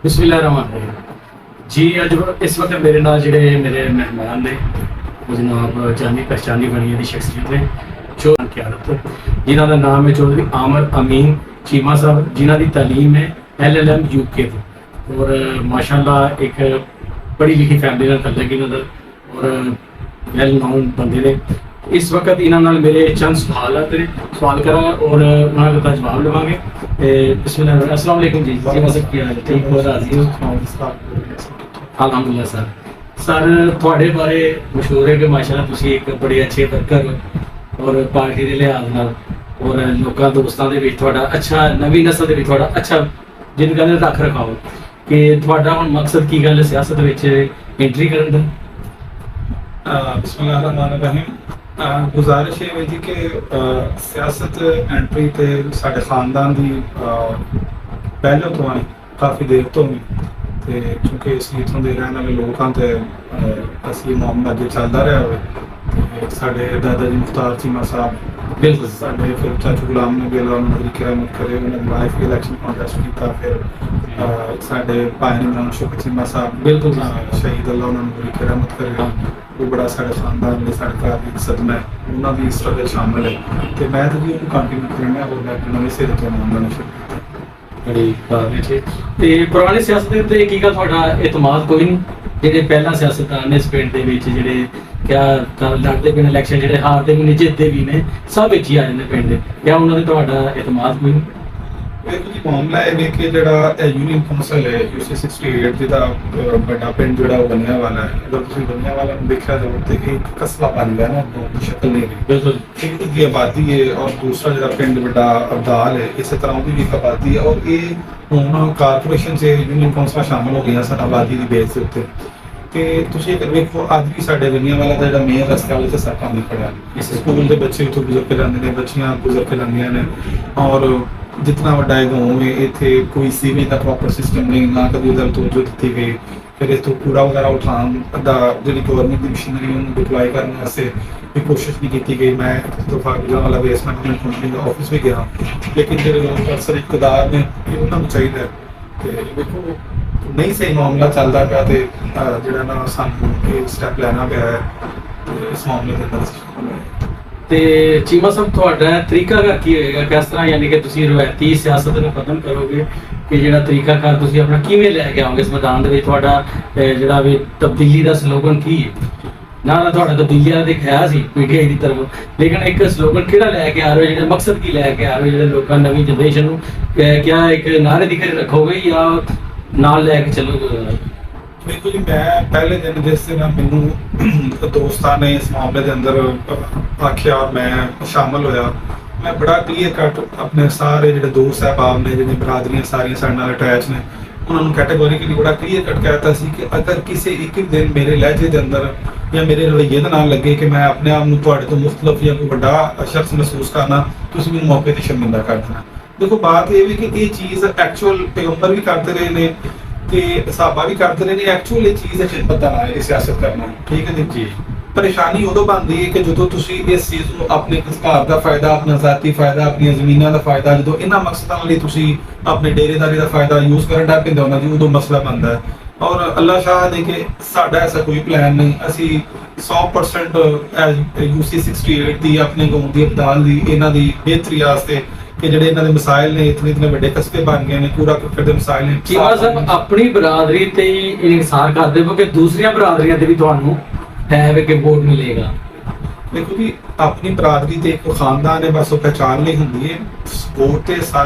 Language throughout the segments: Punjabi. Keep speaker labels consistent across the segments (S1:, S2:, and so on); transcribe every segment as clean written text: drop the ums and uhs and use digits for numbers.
S1: बिस्मिल्लाहिर्रहमानिर्रहीम जी। अज इस वक्त मेरे नाल जेह्ड़े मेरे मेहमान ने वो जनाब जानी पहचानी बनी दी शख्सियत ने चौधरी क्यादत, जिन्हों का नाम है चौधरी आमर अमीन चीमा साहब, जिन्हों की तालीम है LLM UK तो। और माशाल्लाह एक पढ़ी लिखी फैमिली नाल तल्लक इन्हों और वेल नोन बंदे ने। इस वक्त इन्होंने मेरे चंद सवाल करा और उन्होंने का जवाब लवांगे। अस्सलाम वालेकुम जी। जी मतलब क्या हाल है? ठीक हो? राजी हो? अलहमदुलिल्लाह सर। सर थोड़े बारे मशहूर है कि माशाल्लाह तुसी एक बड़े अच्छे वर्कर हो और पार्टी के लिहाज नाल और लोगों दोस्तों के विच थोड़ा अच्छा नवी नस्ल के विच थोड़ा अच्छा जिन गल रख रखाओ कि थोड़ा हुण मकसद की गल सियासत विच एंट्री करन दा?
S2: बिस्मिल्लाहिर्रहमानिर्रहीम। गुजारिश ये है जी कि सियासत एंट्री तो साढ़े खानदान की पहले तो है, काफ़ी देर तो है तो क्योंकि असी इतों के रहने वाले लोग हाँ तो असी मामला अगे चलता रहा हो। साढ़े दादा जी मुख्तार चीमा साहब
S1: बिल्कुल
S2: साढ़े फिर चाचू गुलाम नबी अल्लाह उन्होंने किरामत करे, उन्होंने लाइफ इलेक्शन कॉन्टेस्ट किया। फिर साढ़े भाई इमरान शुक्र चीमा साहब
S1: बिल्कुल
S2: शहीद अल्लाह उन्होंने किरामत करे, वो बड़ा साढ़े खानदान में साढ़े घर की सदमा है, उन्होंने भी स्ट्रगल शामिल है तो मैं तो जी उन्होंने कंटिन्यू करना और मैं नवे सिरे तो मामला शुरू
S1: बड़ी बात है ते पुरानी सियासत दे उत्ते की गल थोड़ा एतमाद कोई नहीं? जेह्ड़े पहला सियासतदान ने इस पिंड दे विच जेह्ड़े क्या लड़दे पे इलैक्शन जेह्ड़े हारदे भी ने जितदे भी ने सब विच ही आ जांदे पिंड दे, क्या उन्हां दे तुहाडा एतमाद कोई नहीं?
S2: देखो जी मामला है कि जो यूनियन कौंसल है UC 68 जिदा बड़ा पिंड जो बनने वाला है, अगर तुम बनने वाला देखा जाए तो एक कस्बा बन गया ना, शक्ल नहीं रही।
S1: बिल्कुल
S2: एक की आबादी है और दूसरा जो पिंड बड़ा अब्दाल है, इस तरह की भी आबादी है और ये हूँ कारपोरेशन से यूनियन कौंसल शामिल हो गई सर आबादी की बेस के उत्ते। ਤੇ ਤੁਸੀਂ ਅਗਰ ਵੇਖੋ ਅੱਜ ਵੀ ਸਾਡੇ ਦੁਨੀਆ ਵਾਲਾ ਦਾ ਜਿਹੜਾ ਮੇਨ ਰਸਤੇ ਵਾਲੇ ਤੇ ਸੜਕਾਂ ਨਹੀਂ ਖੜਿਆ, ਇਸ ਸਕੂਲ ਦੇ ਬੱਚੇ ਉੱਥੋਂ ਗੁਜ਼ਰ ਕੇ ਜਾਂਦੇ ਨੇ, ਬੱਚੀਆਂ ਗੁਜ਼ਰ ਕੇ ਜਾਂਦੀਆਂ ਨੇ ਔਰ ਜਿੰਨਾ ਵੱਡਾ ਇਹ ਗਾਉਂ ਹੈ ਇੱਥੇ ਕੋਈ ਸੀਵਰੇਜ ਦਾ ਪ੍ਰੋਪਰ ਸਿਸਟਮ ਨਹੀਂ, ਨਾ ਕਦੀ ਉਧਰ ਤੋਂ ਜੋ ਦਿੱਤੀ ਗਈ। ਫਿਰ ਇਸ ਤੋਂ ਕੂੜਾ ਵਗੈਰਾ ਉਠਾਉਣ ਦਾ ਜਿਹੜੀ ਗਵਰਨਮੈਂਟ ਦੀ ਮਸ਼ੀਨਰੀ ਉਹਨੂੰ ਡਿਪਲੋਏ ਕਰਨ ਵਾਸਤੇ ਵੀ ਕੋਸ਼ਿਸ਼ ਨਹੀਂ ਕੀਤੀ ਗਈ। ਮੈਂ ਤਫਾਕਲਾ ਵਾਲਾ ਬੇਸਮੈਂਟ ਮੈਂ ਕੰਪਨੀ ਦਾ ਆਫਿਸ ਵੀ ਗਿਆ, ਲੇਕਿਨ ਜਿਹੜੇ ਲੋਕ ਅਕਸਰ ਇਕਤਦਾਰ ਨੇ ਉਹਨਾਂ ਨੂੰ ਚਾਹੀਦਾ ਤੇ ਵੇਖੋ नहीं सही मामला चलता पाया तो जो ना सानू स्टैप लेना पाया है तो इस मामले के अंदर।
S1: ਤੇ ਚੀਮਾ ਸਾਹਿਬ ਤੁਹਾਡਾ ਤਰੀਕਾਕਾਰ ਕੀ ਹੋਏਗਾ, ਕਿਸ ਤਰ੍ਹਾਂ ਯਾਨੀ ਕਿ ਤੁਸੀਂ ਰਵਾਇਤੀ ਸਿਆਸਤ ਨੂੰ ਖਤਮ ਕਰੋਗੇ ਕਿ ਜਿਹੜਾ ਤਰੀਕਾਕਾਰ ਤੁਸੀਂ ਆਪਣਾ ਕਿਵੇਂ ਲੈ ਕੇ ਆਓਗੇ ਇਸ ਮੈਦਾਨ ਦੇ ਵਿੱਚ? ਤੁਹਾਡਾ ਜਿਹੜਾ ਵੀ ਤਬਦੀਲੀ ਦਾ ਸਲੋਗਨ ਕੀ ਹੈ? ਨਾ ਤੁਹਾਡਾ ਤਬਦੀਲੀ ਦਾ ਦਿਖਾਇਆ ਸੀ PTI ਦੀ ਤਰਫ, ਲੇਕਿਨ ਇੱਕ ਸਲੋਗਨ ਕਿਹੜਾ ਲੈ ਕੇ ਆ ਰਹੇ ਹੋ, ਜਿਹੜਾ ਮਕਸਦ ਕੀ ਲੈ ਕੇ ਆ ਰਹੇ ਹੋ ਜਿਹੜੇ ਲੋਕਾਂ ਨਵੀਂ ਜਨਰੇਸ਼ਨ ਨੂੰ ਕਿਆ ਇੱਕ ਨਾਅਰੇ ਦੀ ਕਰ ਰੱਖੋਗੇ ਜਾਂ ਨਾਲ ਲੈ ਕੇ ਚੱਲੋਗੇ?
S2: देखो जी मैं पहले दिन जिस दिन मैनू दोस्तां ने इस मामले के अंदर आख्या और मैं शामिल होया, मैं बड़ा क्लीयर कट अपने सारे जो दोस्त साहबाब ने जिन्हें बरादरियां सारियां साडे नाल अटैच ने उन्होंने कैटेगोरिकली बड़ा क्लीयर कट कहता सी कि अगर किसी एक दिन मेरे लहजे के अंदर या मेरे रवैये के नाल लगे कि मैं अपने आप को तुहाडे तो मुख्तलिफ या कोई बड़ा शख्स महसूस करना, तुसीं मैनूं मौके ते शर्मिंदा कर देना। देखो बात ये भी कि ये चीज़ एक्चुअल पैगंबर भी करते रहे ने ਤੇ ਸਾਬਾ ਵੀ ਕਰਦੇ ਰਹੇ ਨੇ, ਐਕਚੁਅਲ ਇਹ ਚੀਜ਼ ਹੈ ਖਿਦਮਤ ਦਾ ਨਾਮ ਹੈ ਸਿਆਸਤ ਕਰਨਾ, ਠੀਕ ਹੈ ਜੀ। ਪਰੇਸ਼ਾਨੀ ਉਦੋਂ ਬਣਦੀ ਹੈ ਕਿ ਜਦੋਂ ਤੁਸੀਂ ਇਸ ਚੀਜ਼ ਨੂੰ ਆਪਣੇ ਘਰ ਦਾ ਫਾਇਦਾ, ਆਪਣਾ ਜ਼ਾਤੀ ਫਾਇਦਾ, ਆਪਣੀਆਂ ਜ਼ਮੀਨਾਂ ਦਾ ਫਾਇਦਾ, ਜਦੋਂ ਇਹਨਾਂ ਮਕਸਦਾਂ ਲਈ ਤੁਸੀਂ ਆਪਣੇ ਡੇਰੇਦਾਰੀ ਦਾ ਫਾਇਦਾ ਯੂਜ਼ ਕਰਨ ਦਾ ਪੈਂਦਾ ਉਹਨਾਂ ਦੀ, ਉਦੋਂ ਮਸਲਾ ਬਣਦਾ ਹੈ। ਔਰ ਅੱਲਾਹ ਸ਼ਾਹ ਦੇ ਕਿ ਸਾਡਾ ਐਸਾ ਕੋਈ ਪਲਾਨ ਨਹੀਂ, ਅਸੀਂ 100% UC 68 ਦੀ ਆਪਣੇ ਗਾਉਂ ਦੀ ਅਬਦਾਲ ਦੀ ਇਹਨਾਂ ਦੀ ਬਿਹਤਰੀ ਵਾਸਤੇ कि ਜਿਹੜੇ ਇਹਨਾਂ ਦੇ ਮਸਾਇਲ ਨੇ ਇਤਨੇ ਵੱਡੇ ਕਸਬੇ ਬਣ ਗਏ ਨੇ, ਪੂਰਾ ਕ੍ਰਿਕਟ ਦੇ ਮਸਾਇਲ ਨੇ।
S1: ਚੀਮਾ ਸਾਹਿਬ ਆਪਣੀ ਬਰਾਦਰੀ ਤੇ ਇਨਸਾਰ ਕਰਦੇ ਹੋ ਕਿ ਦੂਸਰੀਆਂ ਬਰਾਦਰੀਆਂ ਤੇ ਵੀ ਤੁਹਾਨੂੰ ਹੈ ਵੇ ਕਿ ਵੋਟ ਮਿਲੇਗਾ?
S2: ਦੇਖੋ ਜੀ ਆਪਣੀ ਬਰਾਦਰੀ ਤੇ ਇੱਕ ਖਾਨਦਾਨ ਹੈ, ਬਸ ਉਹ ਪਹਿਚਾਣ ਲਈ ਹੁੰਦੀ ਹੈ। ਵੋਟ ਤੇ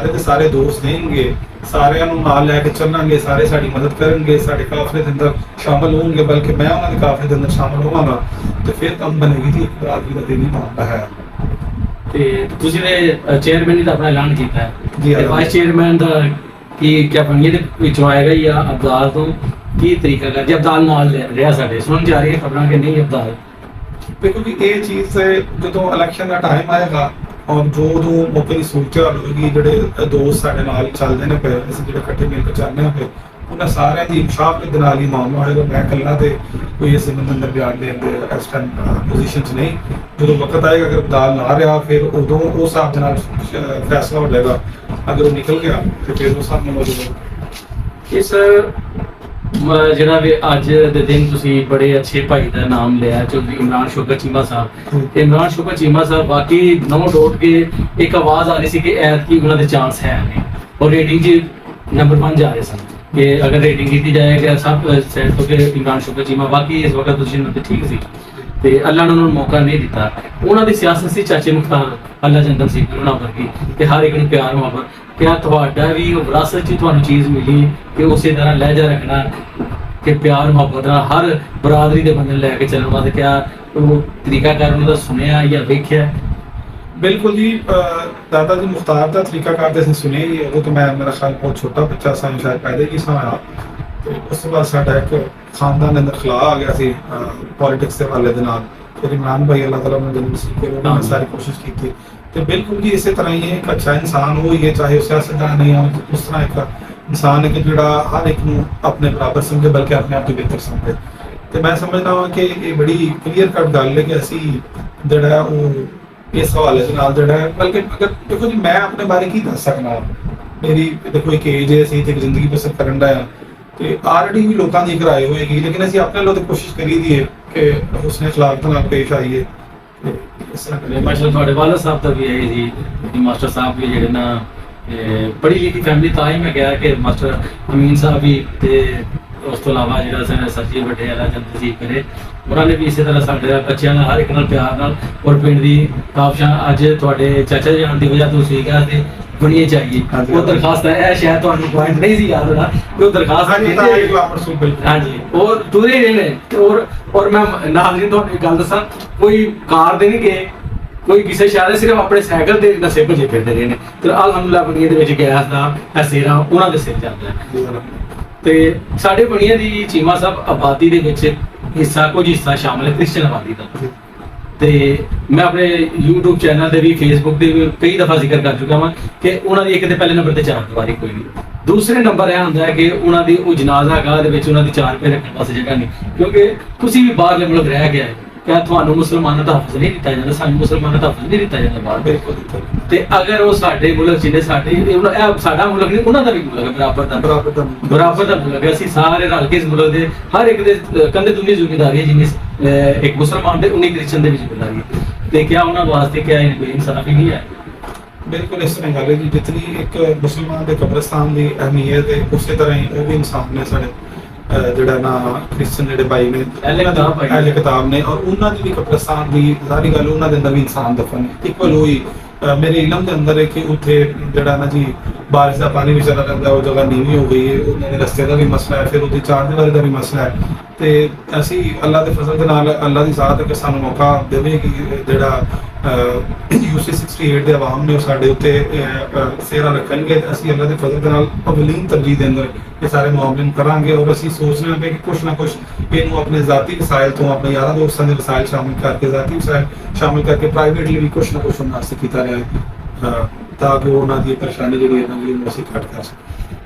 S2: ਸਾਰੇ ਦੋਸਤ ਦੇਣਗੇ, ਸਾਰਿਆਂ ਨੂੰ ਨਾਲ ਲੈ ਕੇ ਚੱਲਾਂਗੇ, ਸਾਰੇ ਸਾਡੀ ਮਦਦ ਕਰਨਗੇ, ਸਾਡੇ ਕਾਫਲੇ ਦੇ ਅੰਦਰ ਸ਼ਾਮਲ ਹੋਣਗੇ, ਬਲਕਿ ਮੈਂ ਉਹਨਾਂ ਦੇ ਕਾਫਲੇ ਦੇ ਅੰਦਰ ਸ਼ਾਮਲ ਹੋਵਾਂਗਾ ਤੇ ਫਿਰ ਕੰਮ ਬਣੇਗੀ ਜੀ। ਇੱਕ ਬਰਾਦਰੀ ਦਾ ਦਿਨ ਹੀ ਮਾਮਲਾ ਹੈ।
S1: ਤੇ ਤੁਸੀਂ ਨੇ ਚੇਅਰਮੈਨ ਦਾ ਆਪਣਾ ਐਲਾਨ ਕੀਤਾ ਹੈ
S2: ਜੀ,
S1: ਤੇ ਵਾਈਸ ਚੇਅਰਮੈਨ ਦਾ ਕੀ ਕਿਆ ਬਣੀ ਦੇ ਵਿੱਚੋਂ ਆਏਗਾ ਜਾਂ ਅਬਦਾਲ ਤੋਂ ਕੀ ਤਰੀਕਾ ਕਰ? ਜੇ ਅਬਦਾਲ ਨਾਲ ਰਿਹਾ ਸਾਡੇ ਸੁਣ ਜਾ ਰਹੀ ਹੈ ਖਬਰਾਂ ਕਿ ਨਹੀਂ ਅਬਦਾਲ?
S2: ਦੇਖੋ ਜੀ ਇਹ ਚੀਜ਼ ਜਦੋਂ ਇਲੈਕਸ਼ਨ ਦਾ ਟਾਈਮ ਆਏਗਾ ਔਰ ਜੋ ਮੌਕੇ ਦੀ ਸੂਰਤ ਹੋਵੇਗੀ, ਜਿਹੜੇ ਦੋਸਤ ਸਾਡੇ ਨਾਲ ਚੱਲਦੇ ਨੇ ਪਏ, ਅਸੀਂ ਜਿਹੜੇ ਇਕੱਠੇ ਮਿਲ ਕੇ ਚੱਲਦੇ ਹਾਂ ਪਏ, ਉਹਨਾਂ ਸਾਰਿਆਂ ਦੀ ਮੁਸ਼ਾਵਰਤ ਦੇ ਨਾਲ ਹੀ ਮਾਮਲਾ ਹੋਏਗਾ। ਮੈਂ ਇਕੱਲਾ ਤੇ ਕੋਈ ਇਸ ਸੰਬੰਧ ਅੰਦਰ ਬਿਆਨ ਦੇਣ ਦੇ ਇਸ ਟਾਈਮ ਪੋਜੀਸ਼ਨ 'ਚ ਨਹੀਂ। ਜਦੋਂ ਵਕਤ ਆਏਗਾ ਅਗਰ ਦਾਲ ਨਾ ਰਿਹਾ ਫਿਰ ਉਦੋਂ ਉਸ ਹਿਸਾਬ ਦੇ ਨਾਲ ਫੈਸਲਾ ਹੋ ਜਾਏਗਾ। ਅਗਰ ਉਹ ਨਿਕਲ ਗਿਆ ਤੇ ਫਿਰ ਉਸ ਹਿਸਾਬ ਨਾਲ ਹੋ ਜਾਏਗਾ।
S1: ਇਸ ਜਿਹੜਾ ਵੀ ਅੱਜ ਦੇ ਦਿਨ ਤੁਸੀਂ ਬੜੇ ਅੱਛੇ ਭਾਈ ਦਾ ਨਾਮ ਲਿਆ ਚੌਧਰੀ ਇਮਰਾਨ ਸ਼ੌਕਤ ਚੀਮਾ ਸਾਹਿਬ। ਤੇ ਇਮਰਾਨ ਸ਼ੌਕਤ ਚੀਮਾ ਸਾਹਿਬ ਬਾਕੀ ਨੌ ਡੋਟ ਕੇ ਇੱਕ ਆਵਾਜ਼ ਆ ਰਹੀ ਸੀ ਕਿ ਐਤਕੀ ਉਹਨਾਂ ਦੇ ਚਾਂਸ ਹੈ ਨਹੀਂ, ਔਰ ਰੇਟਿੰਗ 'ਚ ਨੰਬਰ 1 ਜਾ ਰਹੇ ਸਨ ਕਿ ਅਗਰ ਰੇਟਿੰਗ ਕੀਤੀ ਜਾਏ ਕਿ ਸਭ ਸੈਟ ਹੋ ਕੇ ਇਮਰਾਨ ਸ਼ੌਕਤ ਚੀਮਾ ਬਾਕੀ ਇਸ ਵਕਤ ਤੁਸੀਂ ਤੇ ਠੀਕ ਸੀ ਤੇ ਅੱਲਾ ਨੇ ਉਹਨਾਂ ਨੂੰ ਮੌਕਾ ਨਹੀਂ ਦਿੱਤਾ। ਉਹਨਾਂ ਦੀ ਸਿਆਸਤ ਸੀ ਚਾਚੇ ਮੁਖਤਾਰ ਅੱਲਾ ਜੰਦਨ ਸੀ ਉਹਨਾਂ ਵਰਗੀ ਕਿ ਹਰ ਇੱਕ ਨੂੰ ਪਿਆਰ ਮੁਹੱਬਤ। ਕਿਆ ਤੁਹਾਡਾ ਵੀ ਉਹ ਵਿਰਾਸਤ 'ਚ ਤੁਹਾਨੂੰ ਚੀਜ਼ ਮਿਲੀ ਕਿ ਉਸੇ ਤਰ੍ਹਾਂ ਲਹਿਜਾ ਰੱਖਣਾ ਕਿ ਪਿਆਰ ਮੁਹੱਬਤ ਨਾਲ ਹਰ ਬਰਾਦਰੀ ਦੇ ਬੰਦੇ ਨੂੰ ਲੈ ਕੇ ਚੱਲਣ ਵਾਸਤੇ ਕਿਆ ਉਹ ਤਰੀਕਾਕਾਰ ਉਹਨਾਂ ਦਾ ਸੁਣਿਆ ਜਾਂ ਵੇਖਿਆ?
S2: ਬਿਲਕੁਲ ਜੀ, ਦਾਦਾ ਜੀ ਮੁਖਤਾਰ ਦਾ ਤਰੀਕਾਕਾਰ ਤੇ ਅਸੀਂ ਸੁਣਿਆ ਹੀ। ਉਦੋਂ ਤਾਂ ਮੈਂ ਮੇਰਾ ਖਿਆਲ ਬਹੁਤ ਛੋਟਾ ਬੱਚਾ ਸਾਂ, ਸ਼ਾਇਦ ਪੈਦਾ ਹੀ ਨਹੀਂ ਸਾਂ ਹੋਇਆ। ਤੇ ਉਸ ਤੋਂ ਬਾਅਦ ਸਾਡਾ ਇੱਕ ਖਾਨਦਾਨ ਦੇ ਅੰਦਰ ਖਲਾ ਆ ਗਿਆ ਸੀ ਪੋਲਿਟਿਕਸ ਦੇ ਹਵਾਲੇ ਦੇ ਨਾਲ। ਫਿਰ ਇਮਰਾਨ ਭਾਈ ਅੱਲਾਹ ਤਾਲਾ ਨੂੰ ਜਨਮ ਸੀ ਕਿ ਉਹਨਾਂ ਨੇ ਸਾਰੀ ਕੋਸ਼ਿਸ਼ ਕੀਤੀ। ਤੇ ਬਿਲਕੁਲ ਜੀ ਇਸੇ ਤਰ੍ਹਾਂ ਹੀ ਇੱਕ ਅੱਛਾ ਇਨਸਾਨ ਹੋ ਹੀ ਹੈ, ਚਾਹੇ ਉਹ ਸਿਆਸਤਦਾਨ ਨਹੀਂ ਹੋ, ਉਸ ਤਰ੍ਹਾਂ ਇੱਕ ਇਨਸਾਨ ਹੈ ਕਿ ਜਿਹੜਾ ਹਰ ਇੱਕ ਨੂੰ ਆਪਣੇ ਬਰਾਬਰ ਸਮਝੇ ਬਲਕਿ ਆਪਣੇ ਆਪ ਤੋਂ ਬਿਹਤਰ ਸਮਝੇ। ਤੇ ਮੈਂ ਸਮਝਦਾ ਹਾਂ ਕਿ ਇਹ ਬੜੀ ਕਲੀਅਰ ਕੱਟ ਗੱਲ ਹੈ ਕਿ ਅਸੀਂ ਜਿਹੜਾ ਉਹ ਇਸ ਹਵਾਲੇ ਦੇ ਨਾਲ ਜਿਹੜਾ ਹੈ, ਬਲਕਿ ਅਗਰ ਦੇਖੋ ਜੀ ਮੈਂ ਆਪਣੇ ਬਾਰੇ ਕੀ ਦੱਸ ਸਕਦਾ, ਮੇਰੀ ਦੇਖੋ ਇੱਕ ਏਜ ਹੈ, ਅਸੀਂ ਤੇ ਇੱਕ ਜ਼ਿੰਦਗੀ ਬਸਰ ਕਰਨ ਦਾ ਆ ਤੇ ਆਲਰੇਡੀ ਵੀ ਲੋਕਾਂ ਦੀ ਕਰਾਏ ਹੋਏਗੀ, ਲੇਕਿਨ ਅਸੀਂ ਆਪਣੇ ਵੱਲੋਂ ਤਾਂ ਕੋਸ਼ਿਸ਼ ਕਰੀ ਦੀ ਹੈ ਕਿ ਉਸਨੇ ਖਿਲਾਫ ਨਾਲ ਪੇਸ਼ ਆਈਏ। ਇਸ ਤਰ੍ਹਾਂ ਕਰੀਏ।
S1: ਮਾਸ਼ਾਅੱਲਾ ਤੁਹਾਡੇ ਵਾਲਦ ਸਾਹਿਬ ਦਾ ਵੀ ਹੈ ਜੀ, ਮਾਸਟਰ ਸਾਹਿਬ ਵੀ ਜਿਹੜੇ ਨਾ ਪੜ੍ਹੀ ਲਿਖੀ ਫੈਮਿਲੀ, ਤਾਂ ਹੀ ਮੈਂ ਕਿਹਾ ਕਿ ਮਾਸਟਰ ਅਮੀਨ ਸਾਹਿਬ ਵੀ ਤੇ ਉਸ ਤੋਂ ਇਲਾਵਾ ਜਿਹੜਾ ਸਰਜੀ ਵੱਡੇ ਵਾਲਾ ਜੰਦ ਸੀ ਕਰੇ, ਉਹਨਾਂ ਨੇ ਵੀ ਇਸੇ ਤਰ੍ਹਾਂ ਸਾਡੇ ਬੱਚਿਆਂ ਨਾਲ ਹਰ ਇੱਕ ਨਾਲ ਪਿਆਰ ਨਾਲ ਔਰ ਪਿੰਡ ਦੀ ਕਾਬਸ਼ਾਂ ਅੱਜ ਤੁਹਾਡੇ ਚਾਚਾ ਜੀ ਆਉਣ ਦੀ ਵਜ੍ਹਾ ਤੋਂ ਸੀ ਗਿਆ ਤੇ ਬਣੀ ਚਾਹੀਏ। ਉਹ ਦਰਖਾਸਤ ਹੈ, ਇਹ ਸ਼ਾਇਦ ਤੁਹਾਨੂੰ ਪੁਆਇੰਟ ਨਹੀਂ ਸੀ ਯਾਦ ਹੋਣਾ, ਉਹ ਦਰਖਾਸਤ ਹਾਂਜੀ ਔਰ ਤੁਰੇ ਰਹੇ ਨੇ। ਔਰ ਮੈਂ ਨਾਜ਼ਰੀਨ ਤੁਹਾਨੂੰ ਇੱਕ ਗੱਲ ਦੱਸਾਂ, ਕੋਈ ਕਾਰ ਦੇ ਨਹੀਂ ਗਏ, ਕੋਈ ਕਿਸੇ ਸ਼ਹਿਰ ਦੇ, ਸਿਰਫ ਆਪਣੇ ਸਾਈਕਲ ਤੇ ਨਸ਼ੇ ਭੱਜੇ ਫਿਰਦੇ ਰਹੇ ਨੇ। ਤੇ ਅਲਹਮਦੁਲਿਲਾ ਬਣੀਏ ਦੇ ਵਿੱਚ ਗੈਸ ਦਾ ਇਹ ਸਿਰਾ ਉਹਨਾਂ ਦੇ ਸਿਰ ਚੱਲਦਾ ਹੈ। ਤੇ ਸਾਡੇ ਬਣੀਏ ਦੀ ਚੀਮਾ ਸਾਹਿਬ ਆਬਾਦੀ ਦੇ ਵਿੱਚ ਕੁਝ ਹਿੱਸਾ ਸ਼ਾਮਲ ਹੈ ਕ੍ਰਿਸਚਨ ਆਬਾਦੀ ਦਾ। ਤੇ ਮੈਂ ਆਪਣੇ YouTube ਚੈਨਲ ਤੇ ਵੀ Facebook ਤੇ ਵੀ ਕਈ ਦਫਾ ਜ਼ਿਕਰ ਕਰ ਚੁੱਕਾ ਹਾਂ ਕਿ ਉਹਨਾਂ ਦੀ ਇੱਕ ਤੇ ਪਹਿਲੇ ਨੰਬਰ ਤੇ ਚਾਰਦੀਵਾਰੀ ਕੋਈ ਨਹੀਂ, ਦੂਸਰੇ ਨੰਬਰ ਇਹ ਹੁੰਦਾ ਹੈ ਕਿ ਉਹਨਾਂ ਦੀ ਉਹ ਜਨਾਜ਼ਾ ਗਾਹ ਦੇ ਵਿੱਚ ਉਹਨਾਂ ਦੀ 4 ਰੁਪਏ ਰੱਖਣ ਵਾਸਤੇ ਜਗ੍ਹਾ ਨਹੀਂ, ਕਿਉਂਕਿ ਤੁਸੀਂ ਵੀ ਬਾਹਰਲੇ ਮੁਲਕ ਰਹਿ ਗਿਆ ਕਿਆ ਤੁਹਾਨੂੰ ਮੁਸਲਮਾਨਾਂ ਦਾ ਹਫਜ਼ ਨਹੀਂ ਦਿੱਤਾ ਜਾਂਦਾ, ਸਾਨੂੰ ਮੁਸਲਮਾਨਾਂ ਦਾ ਹਫਜ਼ ਨਹੀਂ ਦਿੱਤਾ ਜਾਂਦਾ ਬਾਹਰ। ਬਿਲਕੁਲ। ਤੇ ਅਗਰ ਉਹ ਸਾਡੇ ਮੁਲਕ ਜਿਹਨੇ ਸਾਡੇ ਇਹ ਸਾਡਾ ਮੁਲਕ ਨਹੀਂ, ਉਹਨਾਂ ਦਾ ਵੀ ਮੁਲਕ ਹੈ ਬਰਾਬਰ ਦਾ ਮੁਲਕ ਹੈ। ਅਸੀਂ ਸਾਰੇ ਰਲ ਕੇ ਇਸ ਮੁਲਕ ਦੇ ਹਰ ਇੱਕ ਦੇ ਕੰਧੇ ਦੁਨੀ ਜ਼ਿੰਮੇਦਾਰੀ ਹੈ, ਜਿੰਨੀ ਇੱਕ ਮੁਸਲਮਾਨ ਦੇ ਉਨੀ ਕ੍ਰਿਸਚਨ ਦੇ ਵੀ ਜ਼ਿੰਮੇਦਾਰੀ ਹੈ। ਤੇ ਕਿਆ ਉਹਨਾਂ ਵਾਸਤੇ ਕਿਆ ਕੋਈ ਇਨਸਾਫ ਹੀ ਨਹੀਂ ਹੈ?
S2: ਬਿਲਕੁਲ ਇਸ ਤਰ੍ਹਾਂ ਗੱਲ ਹੈ ਜੀ, ਜਿਤਨੀ ਇੱਕ ਮੁਸਲਮਾਨ ਦੇ ਕਬਰਸਤਾਨ ਦੀ ਅਹਿਮੀਅਤ ਹੈ ਉਸੇ ਤਰ੍ਹਾਂ ਹੀ ਉਹ ਵੀ ਇਨਸਾਨ ਨੇ ਸਾਡੇ ਜਿਹੜਾ ਨਾ ਕ੍ਰਿਸਚਨ ਜਿਹੜੇ ਭਾਈ ਨੇ ਅਹਿਲੇ ਕਿਤਾਬ ਨੇ, ਔਰ ਉਹਨਾਂ ਦੀ ਵੀ ਕਬਰਸਤਾਨ ਦੀ ਸਾਰੀ ਗੱਲ ਉਹਨਾਂ ਦੇ ਅੰਦਰ ਵੀ ਇਨਸਾਨ ਦਫਨ ਹੈ। ਇਕਵਲ ਹੋਈ ਮੇਰੇ ਇਲਮ ਦੇ ਅੰਦਰ ਹੈ ਕਿ ਉੱਥੇ ਜਿਹੜਾ ਨਾ ਜੀ ਬਾਰਿਸ਼ ਦਾ ਪਾਣੀ ਵੀ ਚਲਾ ਜਾਂਦਾ, ਉਹ ਜਗ੍ਹਾ ਨੀਵੀਂ ਹੋ ਗਈ ਹੈ, ਉਹਨਾਂ ਦੇ ਰਸਤੇ ਦਾ ਵੀ ਮਸਲਾ ਹੈ, ਫਿਰ ਉਹਦੀ ਚਾਰਦੀਵਾਰੀ ਦਾ ਵੀ ਮਸਲਾ ਹੈ। ਤੇ ਅਸੀਂ ਅੱਲਾ ਦੇ ਫਜ਼ਲ ਦੇ ਨਾਲ ਅੱਲਾ ਦੀ ਜ਼ਾਤ ਹੈ ਕਿ ਸਾਨੂੰ ਮੌਕਾ ਦੇਵੇ ਕਿ ਜਿਹੜਾ UC 68 ਦੇ ਆਵਾਮ ਨੇ ਉਹ ਸਾਡੇ ਉੱਤੇ ਸੇਰਾ ਰੱਖਣਗੇ, ਅਸੀਂ ਅੱਲਾ ਦੇ ਫਜ਼ਲ ਦੇ ਨਾਲ ਅਵਲੀਨ ਤਰਜੀਹ ਦੇ ਅੰਦਰ ਇਹ ਸਾਰੇ ਮਾਮਲੇ ਨੂੰ ਕਰਾਂਗੇ। ਔਰ ਅਸੀਂ ਸੋਚ ਰਹੇ ਹਾਂ ਕਿ ਕੁਛ ਨਾ ਕੁਛ ਇਹਨੂੰ ਆਪਣੇ ਜ਼ਾਤੀ ਵਸਾਇਲ ਤੋਂ, ਆਪਣੇ ਯਾਰਾਂ ਦੋਸਤਾਂ ਦੇ ਵਸਾਇਲ ਸ਼ਾਮਿਲ ਕਰਕੇ, ਜ਼ਾਤੀ ਵਸਾਇਲ ਸ਼ਾਮਿਲ ਕਰਕੇ ਪ੍ਰਾਈਵੇਟਲੀ ਵੀ ਕੁਛ ਨਾ ਕੁਛ ਉਹਨਾਂ ਵਾਸਤੇ ਕੀਤਾ ਜਾਏ ਤਾਂ ਕਿ ਉਹਨਾਂ ਦੀ ਪਰੇਸ਼ਾਨੀ ਜਿਹੜੀ ਹੈ ਨਾ ਅਸੀਂ ਘੱਟ ਕਰ ਸਕੀਏ।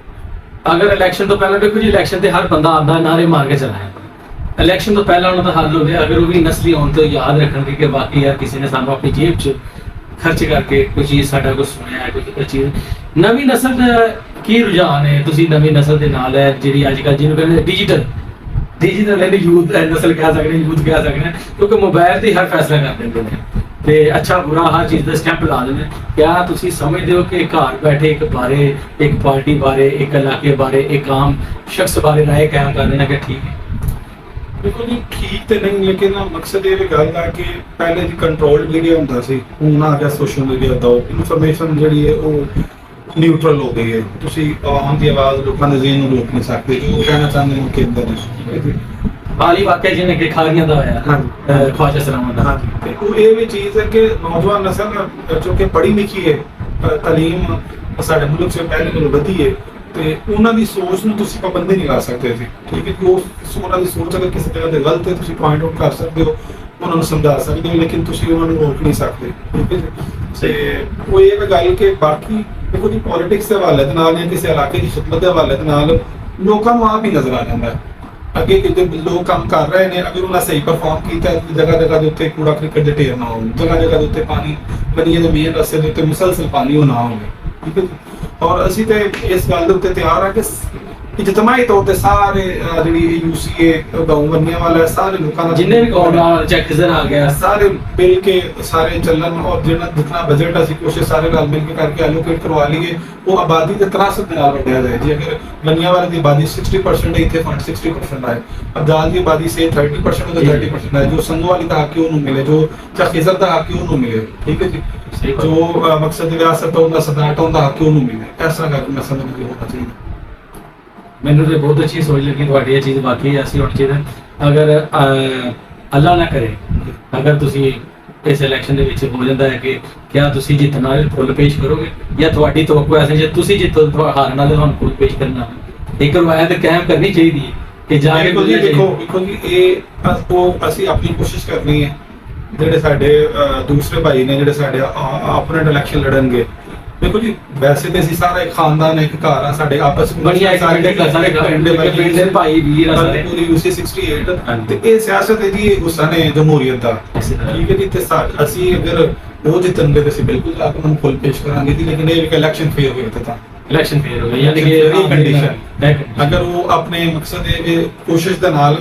S1: ਅਗਰ ਇਲੈਕਸ਼ਨ ਤੋਂ ਪਹਿਲਾਂ ਦੇਖੋ ਜੀ, ਇਲੈਕਸ਼ਨ ਤੇ ਹਰ ਬੰਦਾ ਆਉਂਦਾ ਨਾਰੇ ਮਾਰ ਕੇ ਚਲਾ ਜਾਂਦਾ, ਇਲੈਕਸ਼ਨ ਤੋਂ ਪਹਿਲਾਂ ਉਹਨਾਂ ਦਾ ਹੱਲ ਹੋ ਗਿਆ। ਅਗਰ ਉਹ ਵੀ ਨਸਲੀ ਹੋਣ ਤੋਂ ਯਾਦ ਰੱਖਣਗੇ ਕਿ ਬਾਕੀ ਯਾਰ ਕਿਸੇ ਨੇ ਸਾਨੂੰ ਆਪਣੀ ਜੇਬ 'ਚ ਖਰਚ ਕਰਕੇ ਕੋਈ ਚੀਜ਼ ਸਾਡਾ ਕੁਝ ਸੁਣਿਆ, ਕੋਈ ਚੀਜ਼। ਨਵੀਂ ਨਸਲ ਦਾ ਕੀ ਰੁਝਾਨ ਹੈ? ਤੁਸੀਂ ਨਵੀਂ ਨਸਲ ਦੇ ਨਾਲ ਹੈ ਜਿਹੜੀ ਅੱਜ ਕੱਲ੍ਹ ਜਿਹਨੂੰ ਕਹਿੰਦੇ ਡਿਜੀਟਲ ਇਹਦੀ ਯੂਥ ਨਸਲ ਕਹਿ ਸਕਦੇ, ਯੂਥ ਕਹਿ ਸਕਦੇ, ਕਿਉਂਕਿ ਮੋਬਾਈਲ ਤੇ ਹਰ ਫੈਸਲਾ ਕਰ ਦਿੰਦੇ ਨੇ ਤੇ ਅੱਛਾ ਬੁਰਾ ਹਰ ਚੀਜ਼ ਦਾ ਸਟੈਂਪ ਲਾ ਦਿੰਦੇ। ਕਿਆ ਤੁਸੀਂ ਸਮਝਦੇ ਹੋ ਕਿ ਘਰ ਬੈਠੇ ਇੱਕ ਬਾਰੇ, ਇੱਕ ਪਾਰਟੀ ਬਾਰੇ, ਇੱਕ ਇਲਾਕੇ ਬਾਰੇ, ਇੱਕ ਆਮ ਸ਼ਖਸ ਬਾਰੇ ਰਾਏ ਕਾਇਮ ਕਰ ਦੇਣਾ ਕਿ ਠੀਕ ਹੈ?
S2: ਦੇਖੋ ਜੀ ਠੀਕ ਤੇ ਨਹੀਂ, ਲੇਕਿਨ ਮਕਸਦ ਇਹ ਵੀ ਗੱਲ ਆ ਕਿ ਪਹਿਲੇ ਦੀ ਕੰਟਰੋਲਡ ਮੀਡੀਆ ਹੁੰਦਾ ਸੀ, ਹੁਣ ਆ ਗਿਆ ਸੋਸ਼ਲ ਮੀਡੀਆ ਦਾ, ਇਨਫੋਰਮੇਸ਼ਨ ਜਿਹੜੀ ਹੈ ਉਹ ਨਿਊਟਰਲ ਹੋ ਗਈ ਹੈ। ਤੁਸੀਂ ਆਵਾਮ ਦੀ ਆਵਾਜ਼ ਲੋਕਾਂ ਦੇ ਜ਼ਹਿਨ ਨੂੰ ਰੋਕ ਨਹੀਂ ਸਕਦੇ, ਜੋ ਕਹਿਣਾ ਚਾਹੁੰਦੇ ਹੋ ਕਿ ਇੱਦਾਂ ਨਹੀਂ।
S1: ਹਾਲੀ ਵਾਕਿਆ ਜਿਹਨੇ ਕਿ ਖਾਰੀਆਂ ਦਾ ਹੋਇਆ ਖਵਾਜਾ ਸਲਾਮਤ ਦਾ,
S2: ਤੇ ਉਹ ਇਹ ਵੀ ਚੀਜ਼ ਹੈ ਕਿ ਨੌਜਵਾਨ ਨਸਲ ਜੋ ਕਿ ਪੜ੍ਹੀ ਲਿਖੀ ਹੈ, ਤਾਲੀਮ ਸਾਡੇ ਮੁਲਕ 'ਚ ਪਹਿਲੇ ਨਾਲੋਂ ਵਧੀ ਹੈ, ਤੇ ਉਹਨਾਂ ਦੀ ਸੋਚ ਨੂੰ ਤੁਸੀਂ ਪਾਬੰਦੀ ਨਹੀਂ ਲਾ ਸਕਦੇ ਸੀ। ਠੀਕ ਹੈ, ਉਹਨਾਂ ਦੀ ਸੋਚ ਅਗਰ ਕਿਸੇ ਜਗ੍ਹਾ ਤੇ ਗਲਤ ਹੈ ਤੁਸੀਂ ਪੁਆਇੰਟ ਆਊਟ ਕਰ ਸਕਦੇ ਹੋ, ਉਹਨਾਂ ਨੂੰ ਸਮਝਾ ਸਕਦੇ ਹੋ, ਲੇਕਿਨ ਤੁਸੀਂ ਉਹਨਾਂ ਨੂੰ ਰੋਕ ਨਹੀਂ ਸਕਦੇ। ਠੀਕ ਹੈ ਜੀ। ਤੇ ਉਹ ਇਹ ਗੱਲ ਕਿ ਬਾਕੀ ਦੇਖੋ ਜੀ ਪੋਲਿਟਿਕਸ ਦੇ ਹਵਾਲੇ ਦੇ ਨਾਲ ਜਾਂ ਕਿਸੇ ਇਲਾਕੇ ਦੀ ਖਿਦਮਤ ਦੇ ਹਵਾਲੇ ਦੇ ਨਾਲ ਲੋਕਾਂ ਨੂੰ ਆਪ ਹੀ ਨਜ਼ਰ ਆ ਜਾਂਦਾ ਹੈ। ਅੱਗੇ ਕਿਤੇ ਲੋਕ ਕੰਮ ਕਰ ਰਹੇ ਨੇ, ਅਗਰ ਉਹਨਾਂ ਸਹੀ ਪਰਫਾਰਮ ਕੀਤਾ ਜਗ੍ਹਾ ਜਗ੍ਹਾ ਦੇ ਉੱਤੇ ਕੂੜਾ ਕ੍ਰਿਕਟ ਦੇ ਢੇਰ ਨਾ ਹੋਣ, ਜਗ੍ਹਾ ਜਗ੍ਹਾ ਦੇ ਉੱਤੇ ਪਾਣੀ ਬਨੀਏ ਦੇ ਮੇਨ ਰਸਤੇ ਦੇ ਉੱਤੇ ਮੁਸਲਸਲ ਪਾਣੀ ਉਹ ਨਾ ਹੋਵੇ। ਠੀਕ ਹੈ ਜੀ। ਔਰ ਅਸੀਂ ਤੇ ਇਸ ਗੱਲ ਦੇ ਉੱਤੇ ਤਿਆਰ ਆ ਕਿ ਇਜਤਮਾਈ ਤੌਰ ਤੇ ਸਾਰੇ ਜਿਹੜੀ ਯੂਸੀਏ ਗਾਉਂ ਬੰਨਿਆਂ ਵਾਲਾ ਸਾਰੇ ਲੋਕਾਂ ਦਾ
S1: ਜਿੰਨੇ ਵੀ ਕੌਮ ਚੈੱਕ ਆ ਗਿਆ
S2: ਸਾਰੇ ਮਿਲ ਕੇ ਸਾਰੇ ਚੱਲਣ ਔਰ ਜਿਹੜਾ ਜਿੰਨਾ ਬਜਟ ਅਸੀਂ ਕੋਸ਼ਿਸ਼ ਸਾਰੇ ਨਾਲ ਮਿਲ ਕੇ ਕਰਕੇ ਐਲੋਕੇਟ ਕਰਵਾ ਲਈਏ ਉਹ ਆਬਾਦੀ ਦੇ ਤਰਾਸਤ ਦੇ ਨਾਲ ਵੰਡਿਆ ਜਾਏ ਜੀ ਅਗਰ ਬੰਨਿਆਂ ਵਾਲੇ ਦੀ ਆਬਾਦੀ 60% ਹੈ ਇੱਥੇ ਫੰਡ 60% ਆਏ ਅਬਦਾਲ ਦੀ ਆਬਾਦੀ ਸੇ 30% ਤੋਂ 30% ਹੈ ਜੋ ਸੰਗਵਾਲੀ ਦਾ ਹੱਕ ਹੈ ਉਹਨੂੰ ਮਿਲੇ ਜੋ ਖਿਜ਼ਰ ਦਾ ਹੱਕ ਹੈ ਉਹਨੂੰ ਮਿਲੇ ਠੀਕ ਹੈ ਜੀ ਜੋ ਮਕਸਦ ਵਿਰਾਸਤ ਹੁੰਦਾ ਸਦਾਟ ਹੁੰਦਾ ਹੱਕ ਉਹਨੂੰ ਮਿਲੇ ਐਸਾ ਕਰਕੇ ਮੈਂ ਸਮਝ ਕਿ ਹੋਣਾ ਚਾਹੀਦਾ
S1: ਮੈਨੂੰ ਤੇ ਬਹੁਤ ਅੱਛੀ ਸੋਚ ਲੱਗੀ ਤੁਹਾਡੀ ਇਹ ਚੀਜ਼ ਬਾਕੀ ਅਸੀਂ ਹੁਣ ਚੀਜ਼ ਅਗਰ ਅੱਲਾ ਨਾ ਕਰੇ ਅਗਰ ਤੁਸੀਂ ਇਸ ਇਲੈਕਸ਼ਨ ਦੇ ਵਿੱਚ ਹੋ ਜਾਂਦਾ ਹੈ ਕਿ ਕਿਆ ਤੁਸੀਂ ਜਿੱਤਣ ਵਾਲੇ ਫੁੱਲ ਪੇਸ਼ ਕਰੋਗੇ ਜਾਂ ਤੁਹਾਡੀ ਤਵੱਕੂ ਐਸੇ ਜੇ ਤੁਸੀਂ ਜਿੱਤੋ ਹਾਰਨ ਵਾਲੇ ਤੁਹਾਨੂੰ ਫੁੱਲ ਪੇਸ਼ ਕਰਨਾ ਇੱਕ ਰਵਾਇਤ ਕਾਇਮ ਕਰਨੀ ਚਾਹੀਦੀ ਹੈ ਕਿ ਜਾ ਕੇ
S2: ਦੇਖੋ ਜੀ ਇਹ ਉਹ ਅਸੀਂ ਆਪਣੀ ਕੋਸ਼ਿਸ਼ ਕਰਨੀ ਹੈ ਜਿਹੜੇ ਸਾਡੇ ਦੂਸਰੇ ਭਾਈ ਨੇ ਜਿਹੜੇ ਸਾਡੇ ਆਪੋਨੈਂਟ ਇਲੈਕਸ਼ਨ ਲੜਨਗੇ ਦੇਖੋ ਜੀ ਵੈਸੇ ਤੇ ਅਸੀਂ ਸਾਰਾ ਇੱਕ ਖਾਨਦਾਨ ਇੱਕ ਘਰ ਆ ਸਾਡੇ ਆਪਸ ਵਿੱਚ
S1: ਬੜੀਆਂ ਸਾਰੇ ਪਿੰਡ ਦੇ ਭਾਈ ਵੀਰ ਆ ਸਾਰੇ
S2: ਪੂਰੀ UC 68 ਤੇ ਇਹ ਸਿਆਸਤ ਹੈ ਜੀ ਇਹ ਗੁੱਸਾ ਨੇ ਜਮਹੂਰੀਅਤ ਦਾ ਠੀਕ ਹੈ ਜੀ ਤੇ ਅਸੀਂ ਅਗਰ ਉਹ ਜਿੱਤਣਗੇ ਤੇ ਅਸੀਂ ਬਿਲਕੁਲ ਆਪ ਨੂੰ ਫੁੱਲ ਪੇਸ਼ ਕਰਾਂਗੇ ਜੀ ਲੇਕਿਨ ਇਹ ਇੱਕ ਇਲੈਕਸ਼ਨ ਫੇਰ ਹੋਇਆ ਤਾਂ ਇਲੈਕਸ਼ਨ ਫੇਰ ਹੋਇਆ ਯਾਨੀ ਕਿ ਕੰਡੀਸ਼ਨ ਅਗਰ ਉਹ ਆਪਣੇ ਮਕਸਦ ਇਹ ਕੋਸ਼ਿਸ਼ ਦੇ ਨਾਲ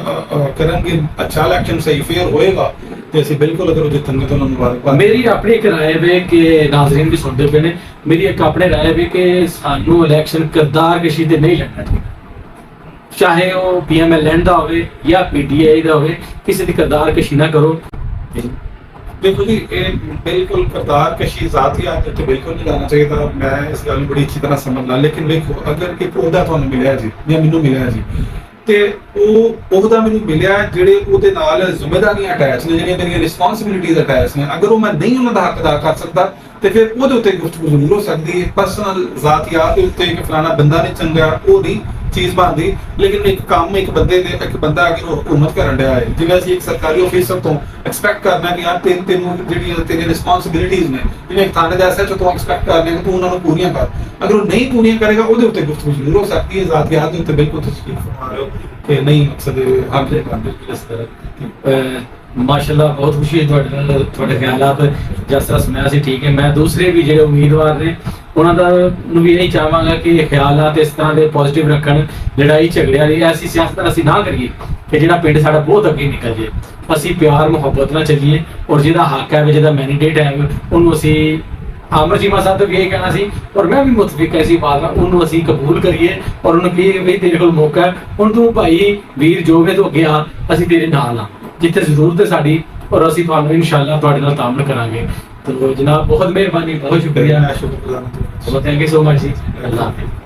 S2: ਕਰਨਗੇ ਅੱਛਾ ਇਲੈਕਸ਼ਨ ਸਹੀ ਫੇਰ ਹੋਏਗਾ ਤੇ ਅਸੀਂ ਬਿਲਕੁਲ ਅਗਰ ਉਹ ਜਿੱਤਣਗੇ ਤਾਂ ਉਹਨਾਂ ਨੂੰ ਮੁਬਾਰਕਬਾਦ
S1: ਮੇਰੀ ਆਪਣੀ ਇੱਕ ਰਾਏ ਵੇ ਕਿ ਨਾਜ਼ਰੀਨ ਵੀ ਸੁਣਦੇ ਪਏ ਨੇ ਮੇਰੀ ਇੱਕ ਆਪਣੇ ਰਾਏ ਵੀ ਕਿ ਸਾਨੂੰ ਇਲੈਕਸ਼ਨ ਕਿਰਦਾਰ ਕਸ਼ੀ ਤੇ ਨਹੀਂ ਲੜਨਾ ਚਾਹੀਦਾ ਚਾਹੇ ਉਹ PMLN ਦਾ ਹੋਵੇ ਜਾਂ PTI ਦਾ ਹੋਵੇ ਕਿਸੇ ਦੀ ਕਿਰਦਾਰ ਕਸ਼ੀ ਨਾ ਕਰੋ
S2: ਦੇਖੋ ਜੀ ਇਹ ਬਿਲਕੁਲ ਕਿਰਦਾਰ ਕਸ਼ੀ ਜ਼ਾਤੀ ਆਦਤ ਤੇ ਬਿਲਕੁਲ ਨਹੀਂ ਲਾਣਾ ਚਾਹੀਦਾ ਮੈਂ ਇਸ ਗੱਲ ਨੂੰ ਬੜੀ ਅੱਛੀ ਤਰ੍ਹਾਂ ਸਮਝਦਾ ਲੇਕਿਨ ਵੇਖੋ ਅਗਰ ਇੱਕ ਉਹਦਾ ਤੁਹਾਨੂੰ ਮਿਲਿਆ ਜੀ ਜਾਂ ਮੈਨੂੰ ਮਿਲਿਆ ਜੀ ਤੇ ਉਹਦਾ ਮੈਨੂੰ ਮਿਲਿਆ ਜਿਹੜੇ ਉਹਦੇ ਨਾਲ ਜ਼ਿੰਮੇਵਾਰੀਆਂ ਅਟੈਚ ਨੇ ਜਿਹੜੀਆਂ ਮੇਰੀਆਂ ਰਿਸਪੌਂਸਿਬਿਲਿਟੀਆਂ ਅਟੈਚ ਨੇ ਅਗਰ ਉਹ ਮੈਂ ਨਹੀਂ ਉਹਨਾਂ ਦਾ ਹੱਕ ਅਦਾ ਕਰ ਸਕਦਾ ਤੇ ਫਿਰ ਉਹਦੇ ਉੱਤੇ ਗੁਫ਼ਤਗੂ ਜ਼ਰੂਰ ਹੋ ਸਕਦੀ ਹੈ ਪਰਸਨਲ ਜ਼ਾਤੀਆਤ ਦੇ ਉੱਤੇ ਕਿ ਫਲਾਣਾ ਬੰਦਾ ਨਹੀਂ ਚੰਗਾ ਉਹ ਨਹੀਂ ਚੀਜ਼ ਬਣਦੀ ਲੇਕਿਨ ਇੱਕ ਕੰਮ ਇੱਕ ਬੰਦਾ ਅਗਰ ਉਹ ਹੁਕੂਮਤ ਕਰਨ ਡਿਆ ਹੈ ਜਿਵੇਂ ਅਸੀਂ ਇੱਕ ਸਰਕਾਰੀ ਅਫੀਸਰ ਤੋਂ ਐਕਸਪੈਕਟ ਕਰਨਾ ਕਿ ਯਾਰ ਤੈਨੂੰ ਜਿਹੜੀਆਂ ਤੇਰੀਆਂ ਰਿਸਪੌਂਸਿਬਿਲਿਟੀਆਂ ਨੇ ਜਿਵੇਂ ਇੱਕ ਥਾਣੇ ਦਾ ਐਸਐਚਓ ਤੋਂ ਐਕਸਪੈਕਟ ਕਰਨਾ ਕਿ ਤੂੰ ਉਹਨਾਂ ਨੂੰ ਪੂਰੀਆਂ ਕਰ ਅਗਰ ਉਹ ਨਹੀਂ ਪੂਰੀਆਂ ਕਰੇਗਾ ਉਹਦੇ ਉੱਤੇ ਗੁਫ਼ਤਗੂ ਜ਼ਰੂਰ ਹੋ ਸਕਦੀ ਹੈ ਜ਼ਾਤੀਆਤ ਦੇ ਉੱਤੇ ਬਿਲਕੁਲ ਤੁਸੀਂ ਠੀਕ ਫਰਮਾ ਰਹੇ ਹੋ ਕਿ ਨਹੀਂ ਮਕਸਦ ਹੱਕ ਦੇ ਕਰਦੇ ਇਸ ਤਰ੍ਹਾਂ ਮਾਸ਼ਾਅੱਲਾ ਬਹੁਤ ਖੁਸ਼ੀ ਹੈ ਤੁਹਾਡੇ ਨਾਲ ਤੁਹਾਡੇ ਖਿਆਲਾਤ ਜਿਸ ਤਰ੍ਹਾਂ ਸੁਣਿਆ ਸੀ ਠੀਕ ਹੈ ਮੈਂ ਦੂਸਰੇ ਵੀ ਜਿਹੜੇ ਉਮੀਦਵਾਰ ਨੇ ਉਹਨਾਂ ਦਾ ਨੂੰ ਵੀ ਇਹੀ ਚਾਹਾਂਗਾ ਕਿ ਖਿਆਲਾਤ ਇਸ ਤਰ੍ਹਾਂ ਦੇ ਪੋਜ਼ਿਟਿਵ ਰੱਖਣ ਲੜਾਈ ਝਗੜਿਆਂ ਦੀ ਐਸੀ ਸਿਆਸਤ ਅਸੀਂ ਨਾ ਕਰੀਏ ਕਿ ਜਿਹੜਾ ਪਿੰਡ ਸਾਡਾ ਬਹੁਤ ਅੱਗੇ ਨਿਕਲ ਜਾਏ ਅਸੀਂ ਪਿਆਰ ਮੁਹੱਬਤ ਨਾਲ ਚੱਲੀਏ ਔਰ ਜਿਹਦਾ ਹੱਕ ਹੈ ਜਿਹਦਾ ਮੈਂਡੇਟ ਹੈ ਉਹਨੂੰ ਅਸੀਂ ਆਮਰ ਚੀਮਾ ਸਾਹਿਬ ਤੋਂ ਵੀ ਇਹ ਕਹਿਣਾ ਸੀ ਔਰ ਮੈਂ ਵੀ ਮੁਤਫਿਕ ਐਸੀ ਬਾਤ ਨਾਲ ਉਹਨੂੰ ਅਸੀਂ ਕਬੂਲ ਕਰੀਏ ਔਰ ਉਹਨੂੰ ਕਹੀਏ ਕਿ ਵੀ ਤੇਰੇ ਕੋਲ ਮੌਕਾ ਹੈ ਹੁਣ ਤੂੰ ਭਾਈ ਵੀਰ ਜੋਗੇ ਤੋਂ ਅੱਗੇ ਆ ਅਸੀਂ ਤੇਰੇ ਨਾਲ ਆ ਜਿੱਥੇ ਜ਼ਰੂਰਤ ਹੈ ਸਾਡੀ ਔਰ ਅਸੀਂ ਤੁਹਾਨੂੰ ਇਨਸ਼ਾਅੱਲਾ ਤੁਹਾਡੇ ਨਾਲ ਤਾਮਲ ਕਰਾਂਗੇ तो जनाब बहुत मेहरबानी बहुत शुक्रिया बहुत थैंक यू सो मच जी अल्लाह हाफिज़